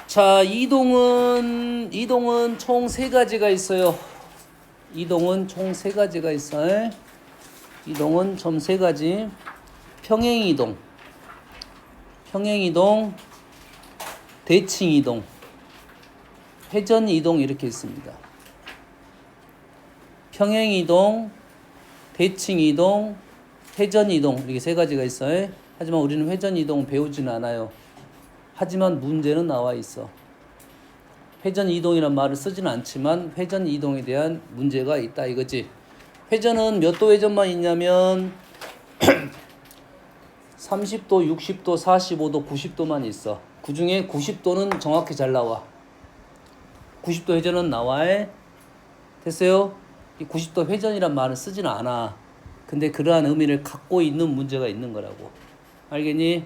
자, 이동은 총 세 가지가 있어요. 이동은 총 세 가지가 있어요. 이동은 총 세 가지. 평행이동, 대칭이동, 회전이동 이렇게 있습니다. 평행이동, 대칭이동, 회전이동 이렇게 세 가지가 있어요. 하지만 우리는 회전이동 배우지는 않아요. 하지만 문제는 나와 있어. 회전이동이란 말을 쓰지는 않지만 회전이동에 대한 문제가 있다 이거지. 회전은 몇 도 회전만 있냐면 30도, 60도, 45도, 90도만 있어. 그 중에 90도는 정확히 잘 나와. 90도 회전은 나와. 됐어요? 이 90도 회전이란 말을 쓰지는 않아. 근데 그러한 의미를 갖고 있는 문제가 있는 거라고. 알겠니?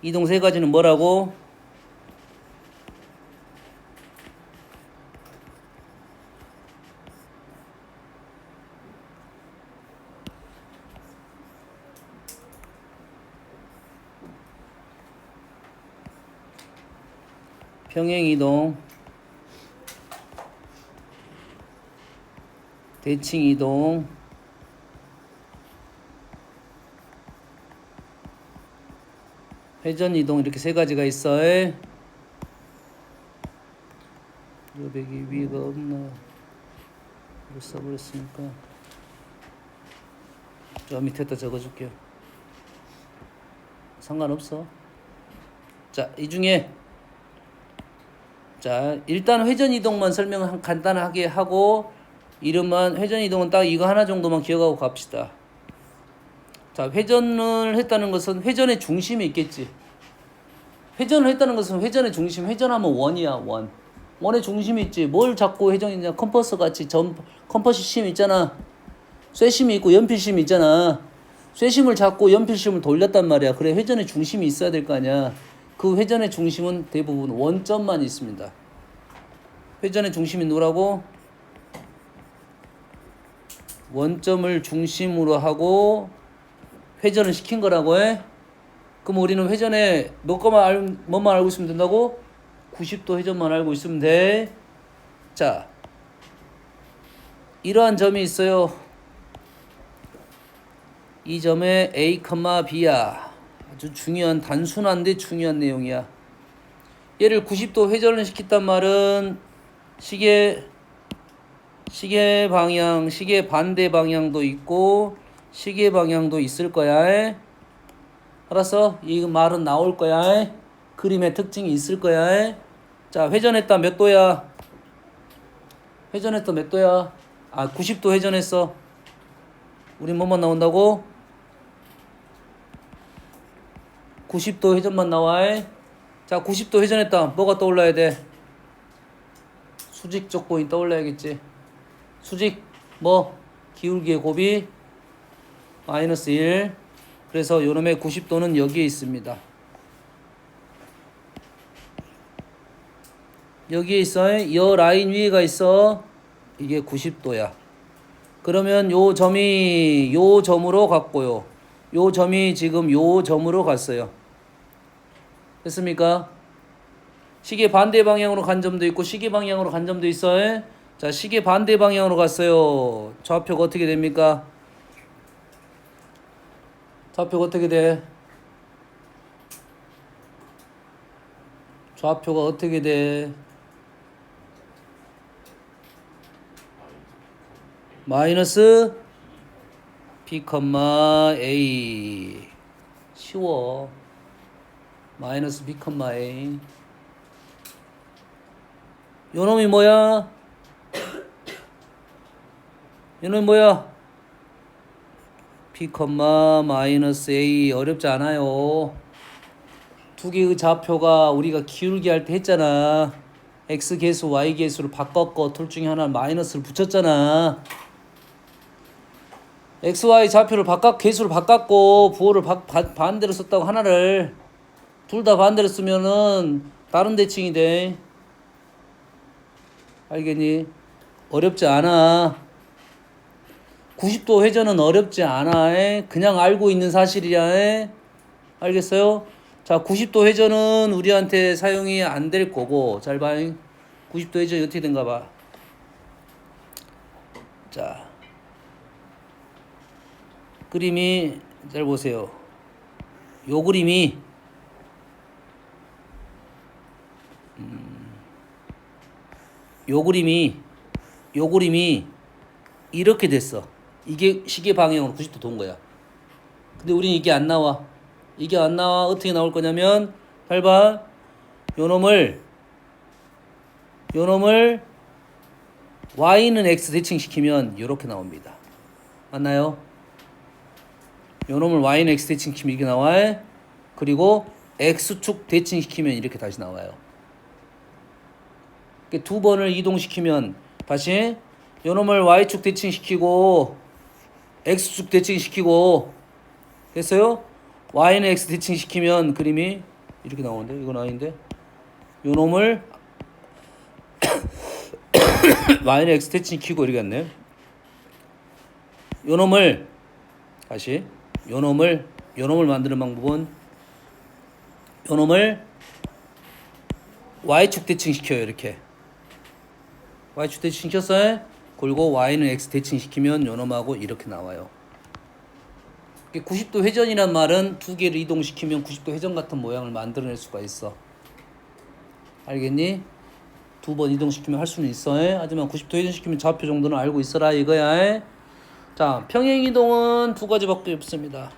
이동 세 가지는 뭐라고? 평행이동, 대칭이동, 회전이동 이렇게 세 가지가 있어. 여백이 위가 없나? 이거 써버렸으니까 저 밑에다 적어줄게요. 상관없어. 자, 이 중에 자, 일단 회전이동만 설명을 간단하게 하고 이름만 회전이동은 딱 이거 하나 정도만 기억하고 갑시다. 자, 회전을 했다는 것은 회전의 중심이 있겠지. 회전을 했다는 것은 회전의 중심, 회전하면 원이야, 원. 원의 중심이 있지. 뭘 잡고 회전이냐? 컴퍼스 같이 컴퍼스심 있잖아. 쇠심이 있고 연필심이 있잖아. 쇠심을 잡고 연필심을 돌렸단 말이야. 그래, 회전의 중심이 있어야 될 거 아니야. 그 회전의 중심은 대부분 원점만 있습니다. 회전의 중심이 뭐라고? 원점을 중심으로 하고 회전을 시킨 거라고 해. 그럼 우리는 회전에 뭐만 알고 있으면 된다고? 90도 회전만 알고 있으면 돼. 자, 이러한 점이 있어요. 이 점에 A, B야. 아주 중요한, 단순한데 중요한 내용이야. 얘를 90도 회전을 시켰단 말은 시계 방향, 시계 반대 방향도 있고 시계 방향도 있을 거야. 알았어? 이 말은 나올 거야. 그림의 특징이 있을 거야. 자, 회전했다 몇 도야? 회전했다 몇 도야? 90도 회전했어. 우린 뭐만 나온다고? 90도 회전만 나와. 자, 90도 회전했다. 뭐가 떠올라야 돼? 수직 조건이 떠올라야겠지. 수직 뭐? 기울기의 곱이 마이너스 1. 그래서 요놈의 90도는 여기에 있습니다. 여기에 있어. 요 라인 위에가 있어. 이게 90도야. 그러면 요 점이 요 점으로 갔고요. 요 점이 지금 요 점으로 갔어요. 됐습니까? 시계 반대 방향으로 간 점도 있고 시계 방향으로 간 점도 있어요. 자, 시계 반대 방향으로 갔어요. 좌표가 어떻게 됩니까? 좌표가 어떻게 돼? 좌표가 어떻게 돼? 마이너스 B, A. 쉬워. 마이너스 B, A. 요놈이 뭐야? 요놈이 뭐야? B, 마이너스 A. 어렵지 않아요. 두 개의 좌표가 우리가 기울기 할 때 했잖아. X 계수, Y 계수를 바꿨고 둘 중에 하나 마이너스를 붙였잖아. X, Y 좌표를 계수를 바꿨고 부호를 반대로 썼다고 하나를 둘 다 반대로 쓰면은 다른 대칭이 돼. 알겠니? 어렵지 않아. 90도 회전은 어렵지 않아. 그냥 알고 있는 사실이야. 알겠어요? 자, 90도 회전은 우리한테 사용이 안 될 거고, 잘 봐. 90도 회전이 어떻게 된가 봐. 자, 그림이 잘 보세요. 요 그림이 요 그림이 이렇게 됐어. 이게 시계 방향으로 90도 돈 거야. 근데 우린 이게 안 나와. 이게 안 나와. 어떻게 나올 거냐면, 잘 봐. 요 놈을 y는 x 대칭시키면 이렇게 나옵니다. 맞나요? 요 놈을 y는 x 대칭시키면 이렇게 나와요. 그리고 x축 대칭시키면 이렇게 다시 나와요. 두 번을 이동시키면 다시 요 놈을 y축 대칭시키고 x축 대칭시키고 됐어요? y는 x 대칭시키면 그림이 이렇게 나오는데 이건 아닌데 요 놈을 y는 x 대칭시키고 이렇게 갔네. 요 놈을 다시 요 놈을 만드는 방법은 요 놈을 y축 대칭시켜요. 이렇게 y축 대칭시켰어요. 그리고 y는 x 대칭시키면 요 놈하고 이렇게 나와요. 90도 회전이란 말은 두 개를 이동시키면 90도 회전 같은 모양을 만들어낼 수가 있어. 알겠니? 두 번 이동시키면 할 수는 있어. 하지만 90도 회전시키면 좌표 정도는 알고 있어라 이거야. 자, 평행이동은 두 가지밖에 없습니다.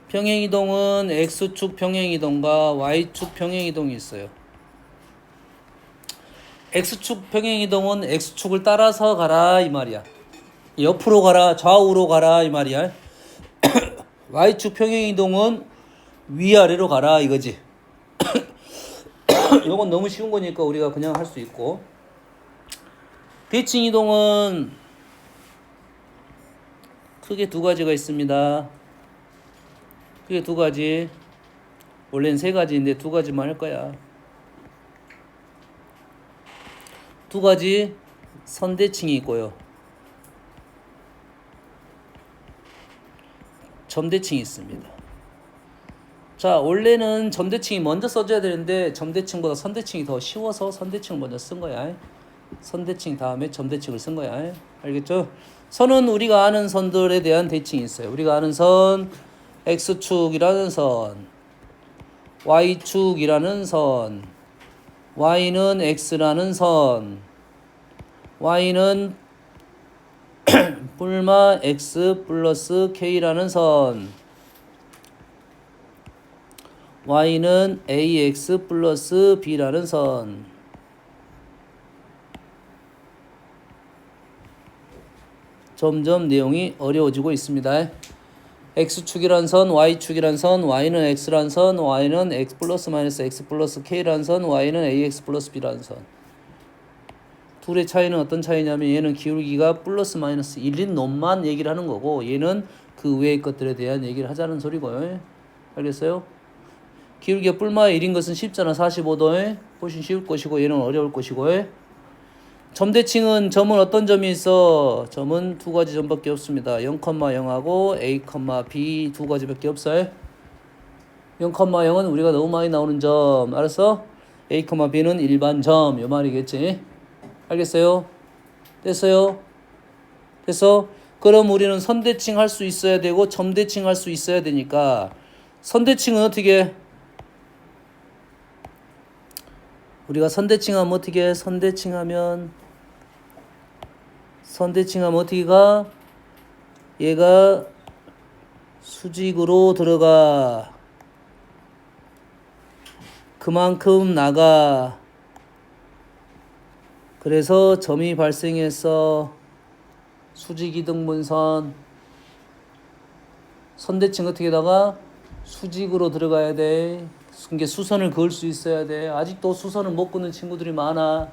평행이동은 x축 평행이동과 y축 평행이동이 있어요. x축 평행이동은 x축을 따라서 가라 이 말이야. 옆으로 가라, 좌우로 가라 이 말이야. y축 평행이동은 위아래로 가라 이거지. 이건 너무 쉬운 거니까 우리가 그냥 할 수 있고, 대칭이동은 크게 두 가지가 있습니다. 크게 두 가지. 원래는 세 가지인데 두 가지만 할 거야. 두 가지 선대칭이 있고요. 점대칭이 있습니다. 자, 원래는 점대칭이 먼저 써줘야 되는데 점대칭보다 선대칭이 더 쉬워서 선대칭을 먼저 쓴 거야. 선대칭 다음에 점대칭을 쓴 거야. 알겠죠? 선은 우리가 아는 선들에 대한 대칭이 있어요. 우리가 아는 선, x축이라는 선, y축이라는 선, y는 x라는 선, y는 뿔마 x 플러스 k라는 선, y는 ax 플러스 b라는 선. 점점 내용이 어려워지고 있습니다. x축이란 선, y축이란 선, y는 x란 선, y는 x 플러스 마이너스 x 플러스 k란 선, y는 ax 플러스 b란 선. 둘의 차이는 어떤 차이냐면 얘는 기울기가 플러스 마이너스 1인 놈만 얘기를 하는 거고 얘는 그 외의 것들에 대한 얘기를 하자는 소리고요. 알겠어요? 기울기가 뿔마 1인 것은 쉽잖아. 45도에 훨씬 쉬울 것이고 얘는 어려울 것이고. 점대칭은 점은 어떤 점이 있어? 점은 두 가지 점밖에 없습니다. 0,0하고 A, B 두 가지밖에 없어요. 0,0은 우리가 너무 많이 나오는 점. 알았어? A, B는 일반 점. 요 말이겠지? 알겠어요? 됐어요? 됐어? 그럼 우리는 선대칭 할 수 있어야 되고 점대칭 할 수 있어야 되니까 선대칭은 어떻게? 우리가 선대칭하면 어떻게? 선대칭하면 어떻게 가? 얘가 수직으로 들어가. 그만큼 나가. 그래서 점이 발생해서 수직이등분선. 선대칭 어떻게 나가? 수직으로 들어가야 돼. 이게 수선을 그을 수 있어야 돼. 아직도 수선을 못 그는 친구들이 많아.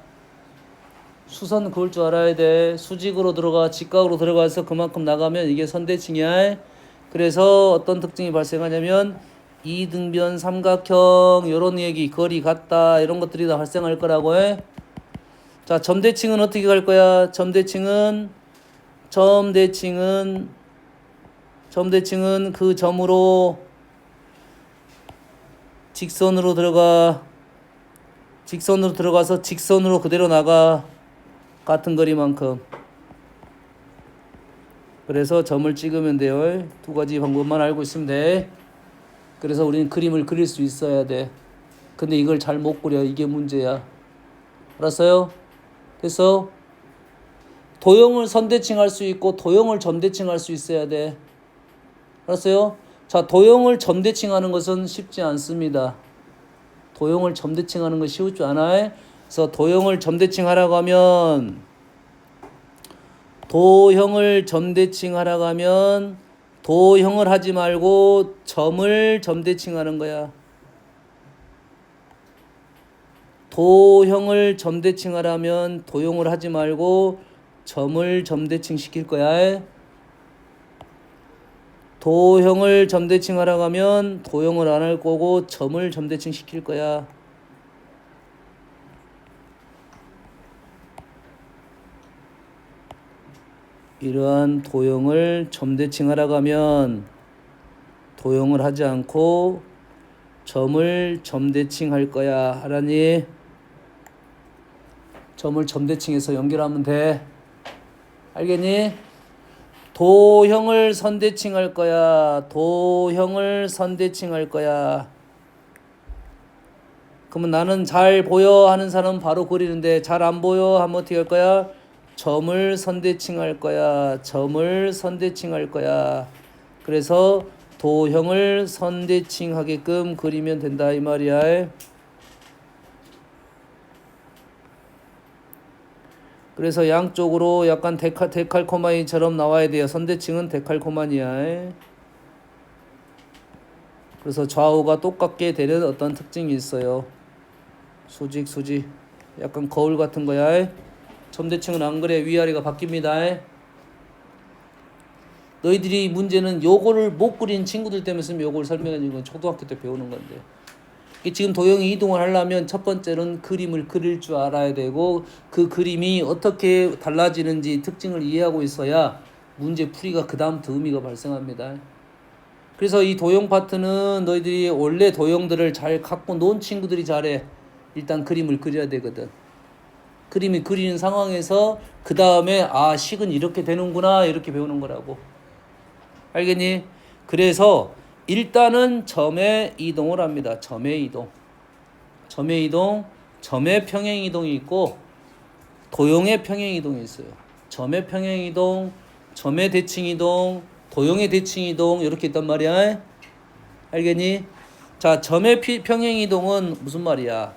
수선 그을 줄 알아야 돼. 수직으로 들어가, 직각으로 들어가서 그만큼 나가면 이게 선대칭이야. 그래서 어떤 특징이 발생하냐면 이등변 삼각형 이런 얘기, 거리 같다 이런 것들이 다 발생할 거라고 해. 자, 점대칭은 어떻게 갈 거야? 점대칭은 그 점으로 직선으로 들어가. 직선으로 들어가서 직선으로 그대로 나가. 같은 거리만큼. 그래서 점을 찍으면 돼요. 두 가지 방법만 알고 있으면 돼. 그래서 우리는 그림을 그릴 수 있어야 돼. 근데 이걸 잘 못 그려. 이게 문제야. 알았어요? 됐어? 도형을 선대칭할 수 있고 도형을 점대칭할 수 있어야 돼. 알았어요? 자, 도형을 점대칭하는 것은 쉽지 않습니다. 도형을 점대칭하는 건 쉬울 줄 아나? 그래서 도형을 점대칭하라고 하면 도형을 하지 말고 점을 점대칭하는 거야. 도형을 점대칭하라면 도형을 하지 말고 점을 점대칭 시킬 거야. 도형을 점대칭하라고 하면 도형을 안 할 거고 점을 점대칭 시킬 거야. 이러한 도형을 점대칭하라고 하면 도형을 하지 않고 점을 점대칭할 거야. 알았니? 점을 점대칭해서 연결하면 돼. 알겠니? 도형을 선대칭할 거야. 도형을 선대칭할 거야. 그러면 나는 잘 보여 하는 사람은 바로 그리는데 잘 안 보여 하면 어떻게 할 거야? 점을 선대칭할 거야. 점을 선대칭할 거야. 그래서 도형을 선대칭하게끔 그리면 된다 이 말이야. 그래서 양쪽으로 약간 데칼코마니처럼 나와야 돼요. 선대칭은 데칼코마니야. 그래서 좌우가 똑같게 되는 어떤 특징이 있어요. 수직 약간 거울 같은 거야. 점대칭은 안 그래. 위아래가 바뀝니다. 너희들이 문제는 요거를 못 그린 친구들 때문에 쓰면 요걸 설명해 주는 건 초등학교 때 배우는 건데. 지금 도형이 이동을 하려면 첫 번째는 그림을 그릴 줄 알아야 되고 그 그림이 어떻게 달라지는지 특징을 이해하고 있어야 문제 풀이가 그 다음부터 의미가 발생합니다. 그래서 이 도형 파트는 너희들이 원래 도형들을 잘 갖고 논 친구들이 잘해. 일단 그림을 그려야 되거든. 그림이 그리는 상황에서 그 다음에 식은 이렇게 되는구나 이렇게 배우는 거라고. 알겠니? 그래서 일단은 점의 이동을 합니다. 점의 이동, 점의 평행 이동이 있고 도형의 평행 이동이 있어요. 점의 평행 이동, 점의 대칭 이동, 도형의 대칭 이동 이렇게 있단 말이야. 알겠니? 자, 점의 평행 이동은 무슨 말이야?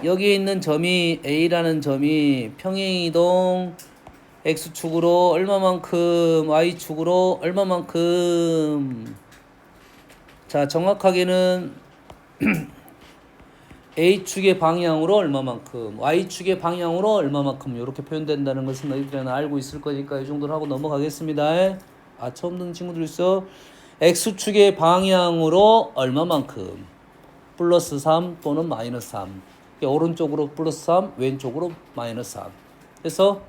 여기에 있는 점이 A라는 점이 평행 이동 X축으로 얼마만큼, Y축으로 얼마만큼. 자, 정확하게는 A축의 방향으로 얼마만큼, Y축의 방향으로 얼마만큼 이렇게 표현된다는 것은 너희들은 알고 있을 거니까 이 정도로 하고 넘어가겠습니다. 처음 듣는 친구들 있어? X축의 방향으로 얼마만큼 플러스 3 또는 마이너스 3. 오른쪽으로 플러스 3, 왼쪽으로 마이너스 3. 그래서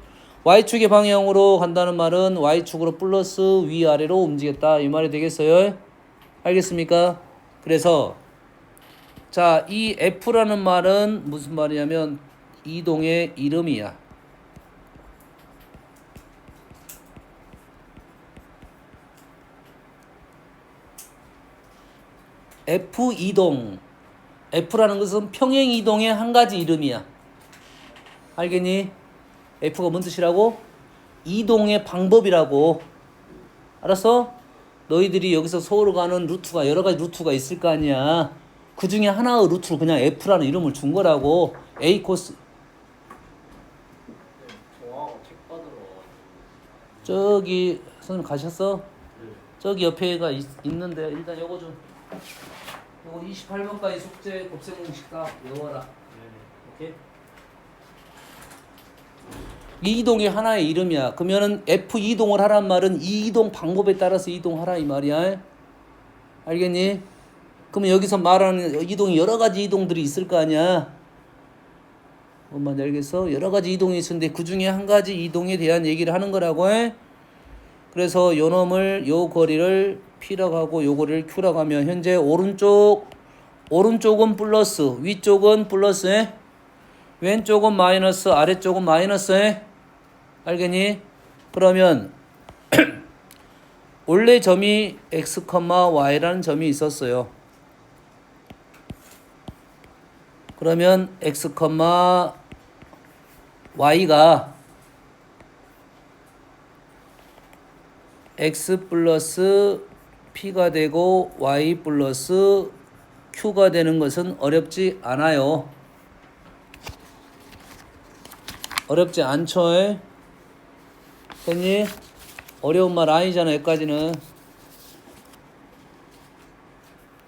Y축의 방향으로 간다는 말은 Y축으로 플러스 위아래로 움직였다 이 말이 되겠어요? 알겠습니까? 그래서 자, 이 F라는 말은 무슨 말이냐면 이동의 이름이야. F 이동. F라는 것은 평행 이동의 한 가지 이름이야. 알겠니? F가 뭔 뜻이라고? 이동의 방법이라고. 알았어? 너희들이 여기서 서울을 가는 루트가 여러 가지 루트가 있을 거 아니야. 그 중에 하나의 루트로 그냥 F라는 이름을 준 거라고. A 코스. 저하고 책 받으러 저기 선생님 가셨어? 저기 옆에가 있는데 일단 요거 좀. 요거 28번까지 숙제 곱셈 공식다 외워라. 오케이? 이 이동이 하나의 이름이야. 그러면은 F 이동을 하란 말은 이 이동 방법에 따라서 이동하라 이 말이야. 알겠니? 그러면 여기서 말하는 이동이 여러 가지 이동들이 있을 거 아니야. 뭔 알겠어? 여러 가지 이동이 있는데 그 중에 한 가지 이동에 대한 얘기를 하는 거라고 해. 그래서 요 놈을 요 거리를 P라고 하고 요거를 Q라고 하면 현재 오른쪽은 플러스, 위쪽은 플러스, 왼쪽은 마이너스, 아래쪽은 마이너스. 알겠니? 그러면 원래 점이 x, y라는 점이 있었어요. 그러면 x, y가 x 플러스 p가 되고 y 플러스 q가 되는 것은 어렵지 않아요. 어렵지 않죠? 됐니? 어려운 말 아니잖아, 여기까지는.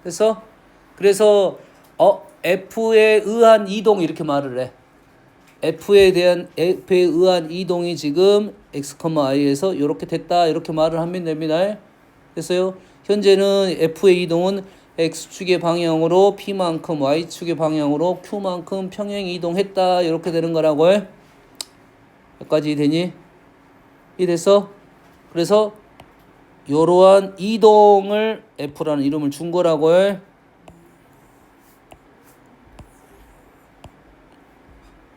그래서 F에 의한 이동 이렇게 말을 해. F에 의한 이동이 지금 x, y에서 이렇게 됐다 이렇게 말을 하면 됩니다. 됐어요? 현재는 F의 이동은 x축의 방향으로 p만큼 y축의 방향으로 q만큼 평행 이동했다 이렇게 되는 거라고 해. 여기까지 되니? 이해됐어? 그래서 이러한 이동을 F라는 이름을 준 거라고 해.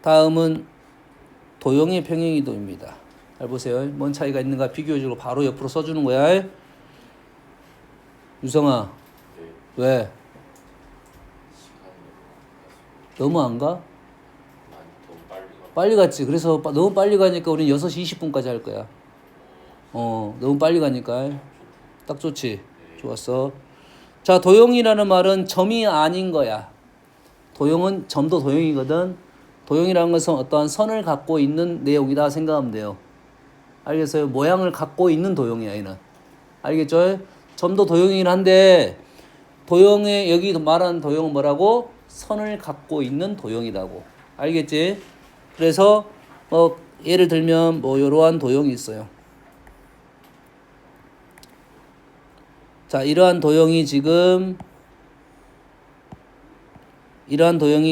다음은 도형의 평행이동입니다. 잘 보세요. 뭔 차이가 있는가 비교해주고 바로 옆으로 써주는 거야. 유성아. 네. 왜? 너무 안 가? 너무 빨리 가. 빨리 갔지. 그래서 너무 빨리 가니까 우리는 6시 20분까지 할 거야. 너무 빨리 가니까. 딱 좋지. 좋았어. 자, 도형이라는 말은 점이 아닌 거야. 도형은 점도 도형이거든. 도형이라는 것은 어떠한 선을 갖고 있는 내용이다 생각하면 돼요. 알겠어요? 모양을 갖고 있는 도형이야, 얘는. 알겠죠? 점도 도형이긴 한데 도형에 여기 말하는 도형은 뭐라고? 선을 갖고 있는 도형이라고. 알겠지? 그래서 예를 들면 이러한 도형이 있어요. 자, 이러한 도형이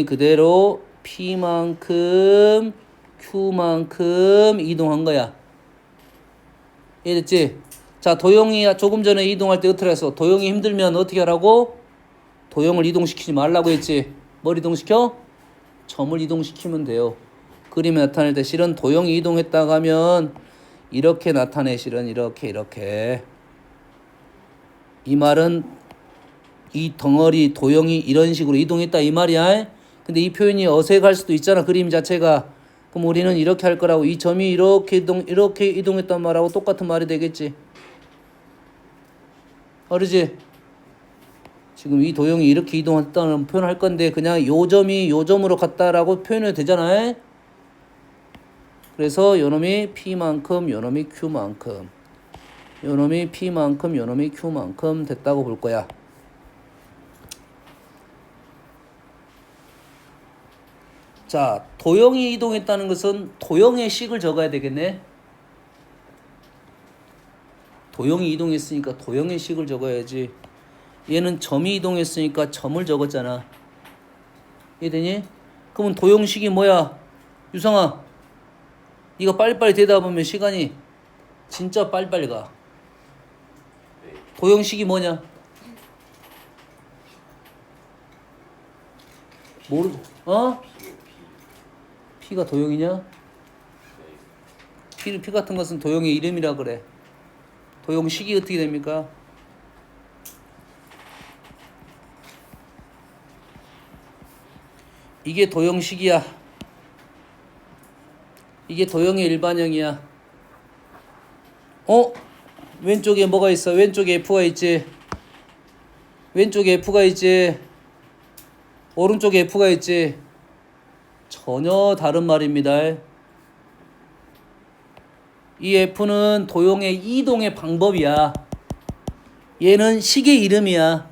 그대로 P만큼 Q만큼 이동한 거야. 이해됐지? 자, 도형이 조금 전에 이동할 때 어떻게 했어? 도형이 힘들면 어떻게 하라고? 도형을 이동시키지 말라고 했지. 뭘 이동시켜? 점을 이동시키면 돼요. 그림에 나타낼 때 실은 도형이 이동했다고 하면 이렇게 나타내. 실은 이렇게. 이 말은 이 덩어리 도형이 이런 식으로 이동했다 이 말이야. 근데 이 표현이 어색할 수도 있잖아, 그림 자체가. 그럼 우리는 이렇게 할 거라고. 이 점이 이렇게 이동했단 말하고 똑같은 말이 되겠지. 그러지? 지금 이 도형이 이렇게 이동했다는 표현을 할 건데 그냥 요 점이 요 점으로 갔다라고 표현해도 되잖아. 그래서 요놈이 P만큼 요놈이 Q만큼, 요놈이 P만큼 요놈이 Q만큼 됐다고 볼 거야. 자, 도형이 이동했다는 것은 도형의 식을 적어야 되겠네. 도형이 이동했으니까 도형의 식을 적어야지. 얘는 점이 이동했으니까 점을 적었잖아. 이해되니? 그러면 도형식이 뭐야? 유성아, 이거 빨리빨리 대답하면 시간이 진짜 빨리빨리 가. 도형식이 뭐냐? 모르? P가 도형이냐? P 같은 것은 도형의 이름이라 그래. 도형식이 어떻게 됩니까? 이게 도형식이야. 이게 도형의 일반형이야. 왼쪽에 뭐가 있어? 왼쪽에 F가 있지. 왼쪽에 F가 있지. 오른쪽에 F가 있지. 전혀 다른 말입니다. 이 F는 도형의 이동의 방법이야. 얘는 식의 이름이야.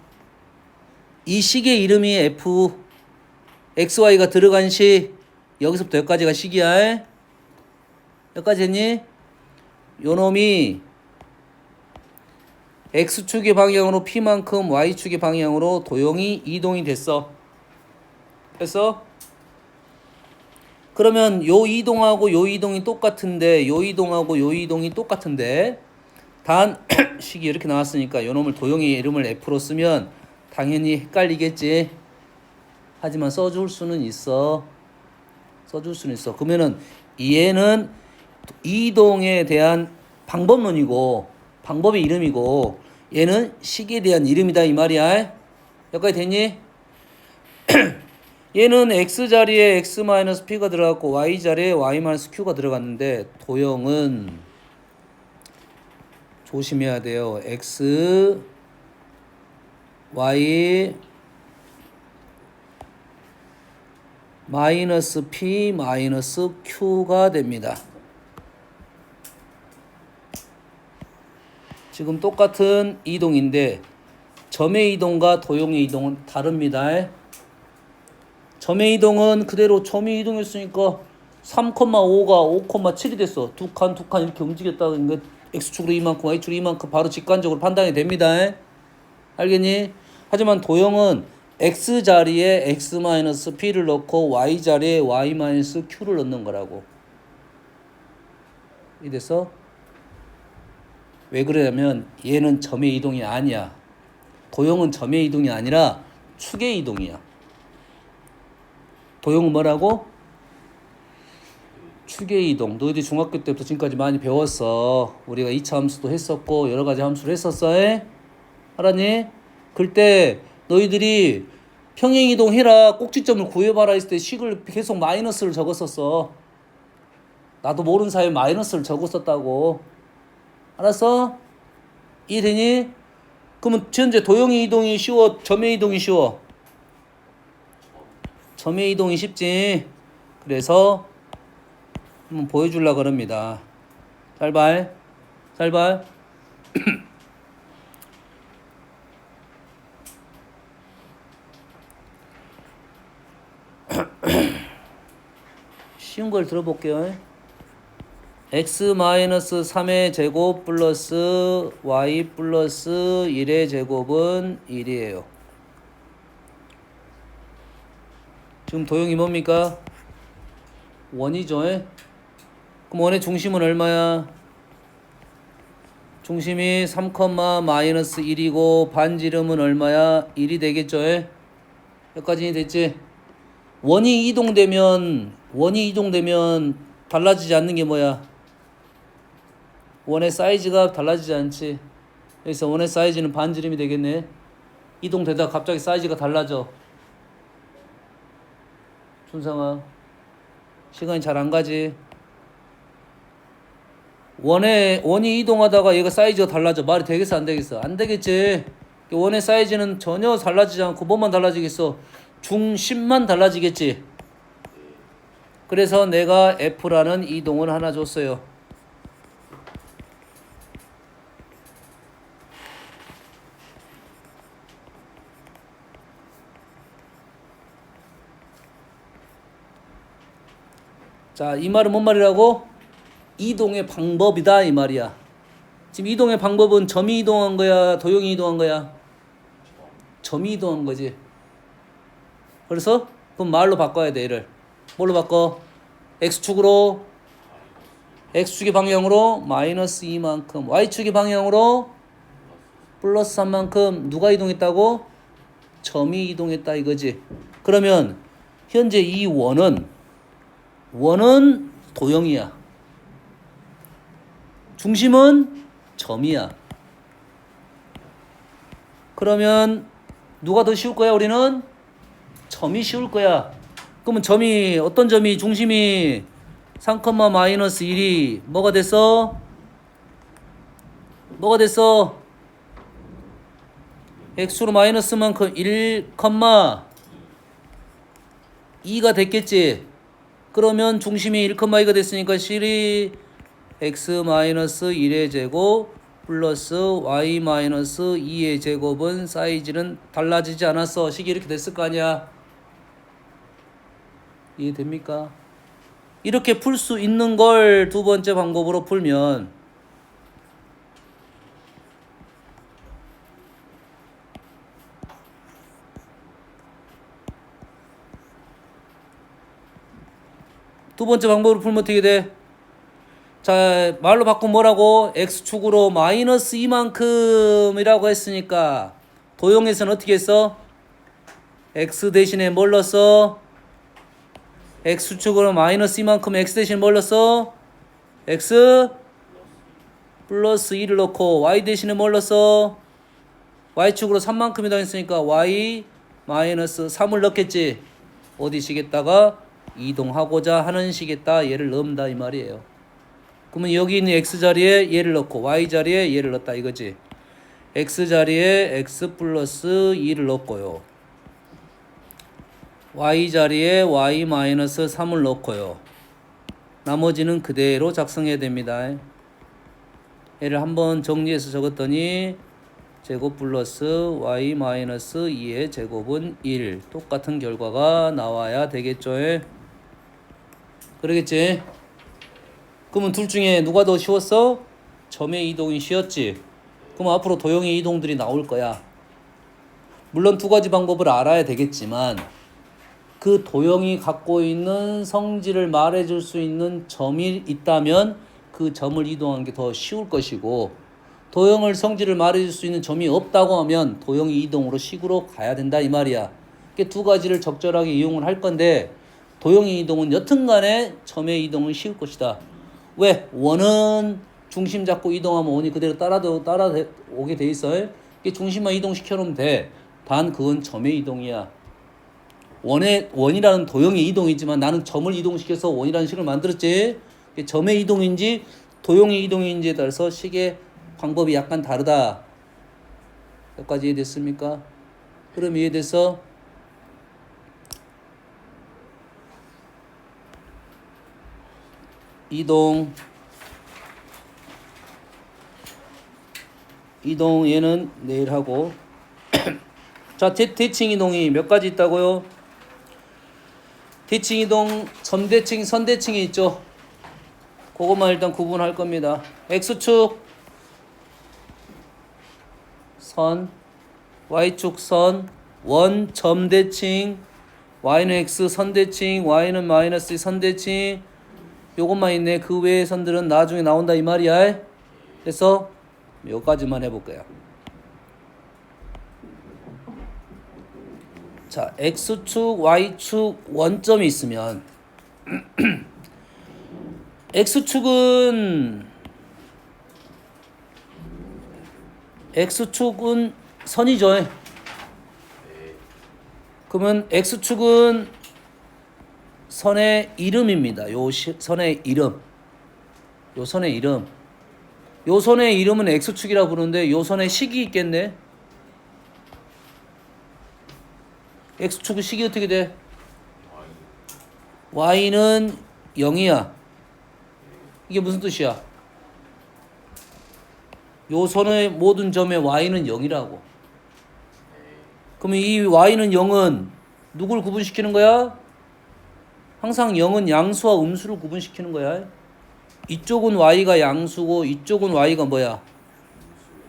이 식의 이름이 F. XY가 들어간 식. 여기서부터 여기까지가 식이야. 여기까지 했니? 요놈이 X축의 방향으로 P만큼 Y축의 방향으로 도형이 이동이 됐어. 됐어? 그러면 요 이동하고 요 이동이 똑같은데 요 이동하고 요 이동이 똑같은데 단 식이 이렇게 나왔으니까 요놈을 도형의 이름을 F로 쓰면 당연히 헷갈리겠지. 하지만 써줄 수는 있어. 그러면은 얘는 이동에 대한 방법론이고 방법의 이름이고 얘는 식에 대한 이름이다 이 말이야. 여기까지 됐니? 얘는 x자리에 x-p가 들어갔고 y자리에 y-q가 들어갔는데 도형은 조심해야 돼요. x, y, p, q가 됩니다. 지금 똑같은 이동인데 점의 이동과 도형의 이동은 다릅니다. 점의 이동은 그대로 점이 이동했으니까 3,5가 5,7이 됐어. 두 칸 이렇게 움직였다는 거 x축으로 이만큼 y축으로 이만큼 바로 직관적으로 판단이 됩니다. 알겠니? 하지만 도형은 x자리에 x-p를 넣고 y자리에 y-q를 넣는 거라고. 이래서 왜 그러냐면 얘는 점의 이동이 아니야. 도형은 점의 이동이 아니라 축의 이동이야. 도형은 뭐라고? 축의 이동. 너희들 중학교 때부터 지금까지 많이 배웠어. 우리가 2차 함수도 했었고 여러 가지 함수를 했었어. 알았니? 그때 너희들이 평행 이동해라 꼭지점을 구해봐라 했을 때 식을 계속 마이너스를 적었었어. 나도 모르는 사이에 마이너스를 적었었다고. 알았어? 이해되니? 그러면 현재 도형의 이동이 쉬워? 점의 이동이 쉬워? 점의 이동이 쉽지. 그래서 한번 보여주려고 합니다. 잘 봐. 쉬운 걸 들어볼게요. x-3의 제곱 플러스 y 플러스 1의 제곱은 1이에요. 지금 도형이 뭡니까? 원이죠. 그럼 원의 중심은 얼마야? 중심이 3,-1이고 반지름은 얼마야? 1이 되겠죠. 여기까지 됐지? 원이 이동되면 달라지지 않는 게 뭐야? 원의 사이즈가 달라지지 않지. 그래서 원의 사이즈는 반지름이 되겠네. 이동되다가 갑자기 사이즈가 달라져. 준상아, 시간이 잘 안 가지. 원이 이동하다가 얘가 사이즈가 달라져. 말이 되겠어 안 되겠어? 안 되겠지. 원의 사이즈는 전혀 달라지지 않고 뭐만 달라지겠어? 중심만 달라지겠지. 그래서 내가 F라는 이동을 하나 줬어요. 자, 이 말은 뭔 말이라고? 이동의 방법이다 이 말이야. 지금 이동의 방법은 점이 이동한 거야? 도형이 이동한 거야? 점이 이동한 거지. 그래서 그럼 말로 바꿔야 돼. 얘를 뭘로 바꿔? X축의 방향으로 마이너스 2만큼, Y축의 방향으로 플러스 3만큼 누가 이동했다고? 점이 이동했다 이거지. 그러면 현재 이 원은 도형이야. 중심은 점이야. 그러면 누가 더 쉬울 거야? 우리는 점이 쉬울 거야. 그러면 어떤 점이 중심이 3,-1이 뭐가 됐어? x로 마이너스만큼 1,2가 됐겠지. 그러면 중심이 1,2가 됐으니까 실이 x-1의 제곱 플러스 y-2의 제곱은 사이즈는 달라지지 않았어. 식이 이렇게 됐을 거 아니야. 이해됩니까? 이렇게 풀 수 있는 걸 두 번째 방법으로 풀면 어떻게 돼? 자, 말로 바꾸면 뭐라고? x축으로 마이너스 이만큼이라고 했으니까 도형에서는 어떻게 했어? x 대신에 뭘 넣었어? x축으로 마이너스 이만큼 x 대신에 뭘 넣었어? x 플러스 2를 넣고 y 대신에 뭘 넣었어? y축으로 3만큼이다 했으니까 y 마이너스 3을 넣겠지. 어디 식에다가 이동하고자 하는 식에다 얘를 넣는다 이 말이에요. 그러면 여기 있는 x 자리에 얘를 넣고 y 자리에 얘를 넣었다 이거지. x 자리에 x 플러스 2를 넣고요. y 자리에 y 마이너스 3을 넣고요. 나머지는 그대로 작성해야 됩니다. 얘를 한번 정리해서 적었더니 제곱 플러스 y 마이너스 2의 제곱은 1. 똑같은 결과가 나와야 되겠죠. 그러겠지? 그러면 둘 중에 누가 더 쉬웠어? 점의 이동이 쉬웠지? 그럼 앞으로 도형의 이동들이 나올 거야. 물론 두 가지 방법을 알아야 되겠지만 그 도형이 갖고 있는 성질을 말해줄 수 있는 점이 있다면 그 점을 이동하는 게 더 쉬울 것이고 도형을 성질을 말해줄 수 있는 점이 없다고 하면 도형의 이동으로 식으로 가야 된다 이 말이야. 이렇게 두 가지를 적절하게 이용을 할 건데 도형의 이동은 여튼간에 점의 이동은 쉬울 것이다. 왜? 원은 중심 잡고 이동하면 원이 그대로 따라오게 돼 있어. 이게 중심만 이동시켜 놓으면 돼. 단 그건 점의 이동이야. 원이라는 도형의 이동이지만 나는 점을 이동시켜서 원이라는 식을 만들었지. 이게 점의 이동인지 도형의 이동인지에 따라서 식의 방법이 약간 다르다. 여기까지 이해됐습니까? 그럼 이해됐어? 이동 얘는 내일 하고 자 대칭 이동이 몇 가지 있다고요? 대칭 이동 점대칭 선대칭이 있죠. 그것만 일단 구분할 겁니다. x축 선 y축 선 원 점대칭 y는 x 선대칭 y는 마이너스 선대칭 요것만 있네. 그 외의 선들은 나중에 나온다 이 말이야. 그래서 여기까지만 해볼게요. 자, x축, y축 원점이 있으면 x축은 선이죠. 그러면 x축은 선의 이름입니다. 요 선의 이름. 요 선의 이름. 요 선의 이름은 x축이라 부르는데 요 선의 식이 있겠네. x축의 식이 어떻게 돼? y는 0이야. 이게 무슨 뜻이야? 요 선의 모든 점의 y는 0이라고. 그러면 이 y는 0은 누굴 구분시키는 거야? 항상 0은 양수와 음수를 구분시키는 거야. 이쪽은 y가 양수고 이쪽은 y가 뭐야?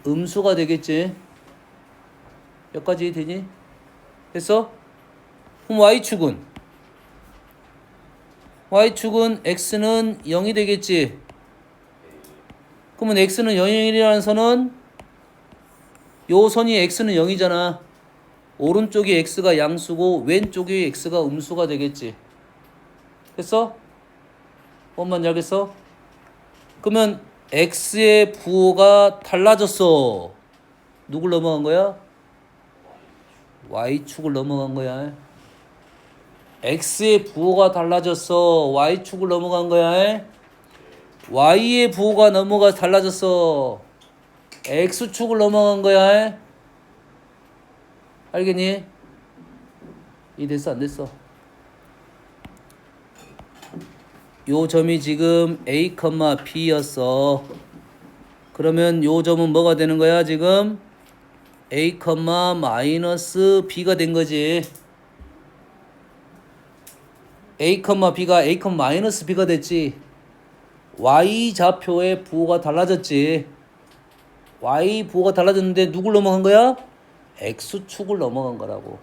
음수가 되겠지. 여기까지 되니? 됐어? 그럼 y축은 x는 0이 되겠지. 그러면 x는 0이라는 선은 요 선이 x는 0이잖아. 오른쪽이 x가 양수고 왼쪽이 x가 음수가 되겠지. 됐어? 뭔 말인지 알겠어? 그러면 x의 부호가 달라졌어. 누굴 넘어간 거야? y축을 넘어간 거야. x의 부호가 달라졌어. y축을 넘어간 거야. y의 부호가 달라졌어. x축을 넘어간 거야. 알겠니? 이 됐어 안 됐어? 요 점이 지금 a, b였어. 그러면 요 점은 뭐가 되는 거야 지금? a, 마이너스 b가 된 거지. a, b가 a, 마이너스 b가 됐지. y 좌표의 부호가 달라졌지. y 부호가 달라졌는데 누굴 넘어간 거야? x축을 넘어간 거라고.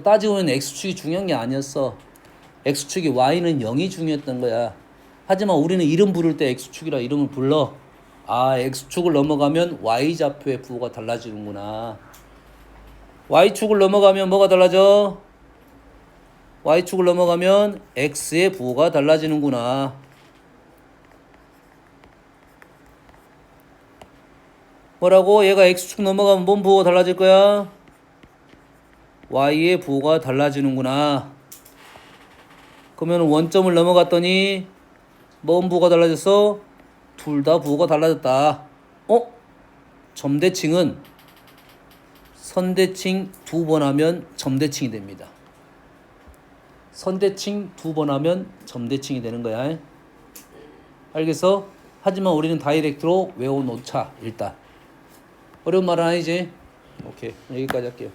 따지고 보면 x축이 중요한 게 아니었어. x축이 y는 0이 중요했던 거야. 하지만 우리는 이름 부를 때 x축이라 이름을 불러. 아, x축을 넘어가면 y좌표의 부호가 달라지는구나. y축을 넘어가면 뭐가 달라져? y축을 넘어가면 x의 부호가 달라지는구나. 뭐라고? 얘가 x축 넘어가면 뭔 부호가 달라질 거야? y의 부호가 달라지는구나. 그러면 원점을 넘어갔더니 뭔 부호가 달라졌어? 둘 다 부호가 달라졌다. 점대칭은 선대칭 2번 하면 점대칭이 됩니다. 선대칭 2번 하면 점대칭이 되는 거야. 알겠어? 하지만 우리는 다이렉트로 외워놓자. 일단 어려운 말은 아니지? 오케이, 여기까지 할게요.